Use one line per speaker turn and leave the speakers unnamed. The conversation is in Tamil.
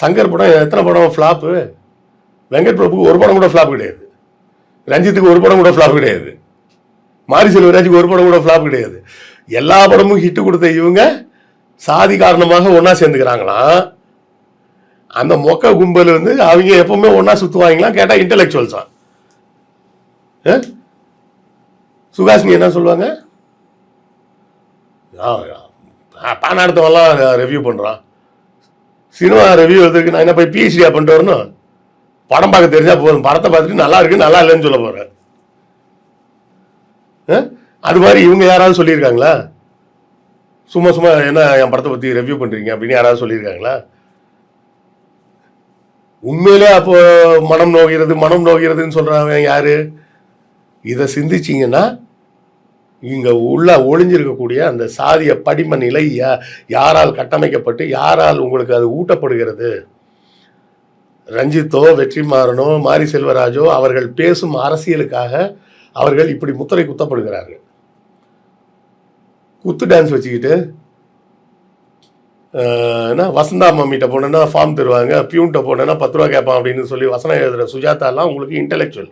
சங்கர் படம் எத்தனை படம் ஃப்ளாப்பு? வெங்கட் பிரபுக்கு ஒரு படம் கூட ஃப்ளாப் கிடையாது. ரஞ்சித்துக்கு ஒரு படம் கூட ஃப்ளாப் கிடையாது. மாரி செல்வராஜுக்கு ஒரு படம் கூட ஃப்ளாப் கிடையாது. எல்லா படமும் ஹிட்டு கொடுத்த இவங்க சாதி காரணமாக ஒன்றா சேர்ந்துக்கிறாங்களாம். அந்த மொக்க கும்பல் வந்து அவங்க எப்பவுமே ஒன்றா சுற்றுவாங்களாம். கேட்டால் இன்டெலெக்சுவல்ஸா. சுகாசினி என்ன சொல்லுவாங்க? பானாடுத்தவெல்லாம் ரிவ்யூ பண்ணுறான். சினிமா ரிவ்யூ எடுத்துருக்கு நான் என்ன போய் பிஹெச்டியா பண்ணிட்டு வரணும்? படம் பார்க்க தெரிஞ்சா போதும். படத்தை பார்த்துட்டு நல்லா இருக்கு நல்லா இல்லைன்னு சொல்ல போகிறேன். அது மாதிரி இவங்க யாராவது சொல்லியிருக்காங்களா? சும்மா சும்மா என்ன என் படத்தை பற்றி ரிவ்யூ பண்ணுறீங்க அப்படின்னு யாராவது சொல்லியிருக்காங்களா? உண்மையிலே அப்போ மனம் நோகிறதுன்னு சொல்கிறவங்க யாரு? இதை சிந்திச்சிங்கன்னா இங்கே உள்ள ஒளிஞ்சிருக்கக்கூடிய அந்த சாதிய படிம நிலை யாரால் கட்டமைக்கப்பட்டு யாரால் உங்களுக்கு அது ஊட்டப்படுகிறது? ரஞ்சித்தோ வெற்றிமாறனோ மாரி செல்வராஜோ அவர்கள் பேசும் அரசியலுக்காக அவர்கள் இப்படி முத்திரை குத்தப்படுகிறார்கள். குத்து டான்ஸ் வச்சுக்கிட்டு வசந்தா மம்மிட்ட போனேன்னா ஃபார்ம் தருவாங்க, பியூன்ட்ட போனேன்னா 10 ரூபா கேட்பான் அப்படின்னு சொல்லி வசனம் எழுதுகிற சுஜாதாலாம் உங்களுக்கு இன்டெலெக்சுவல்.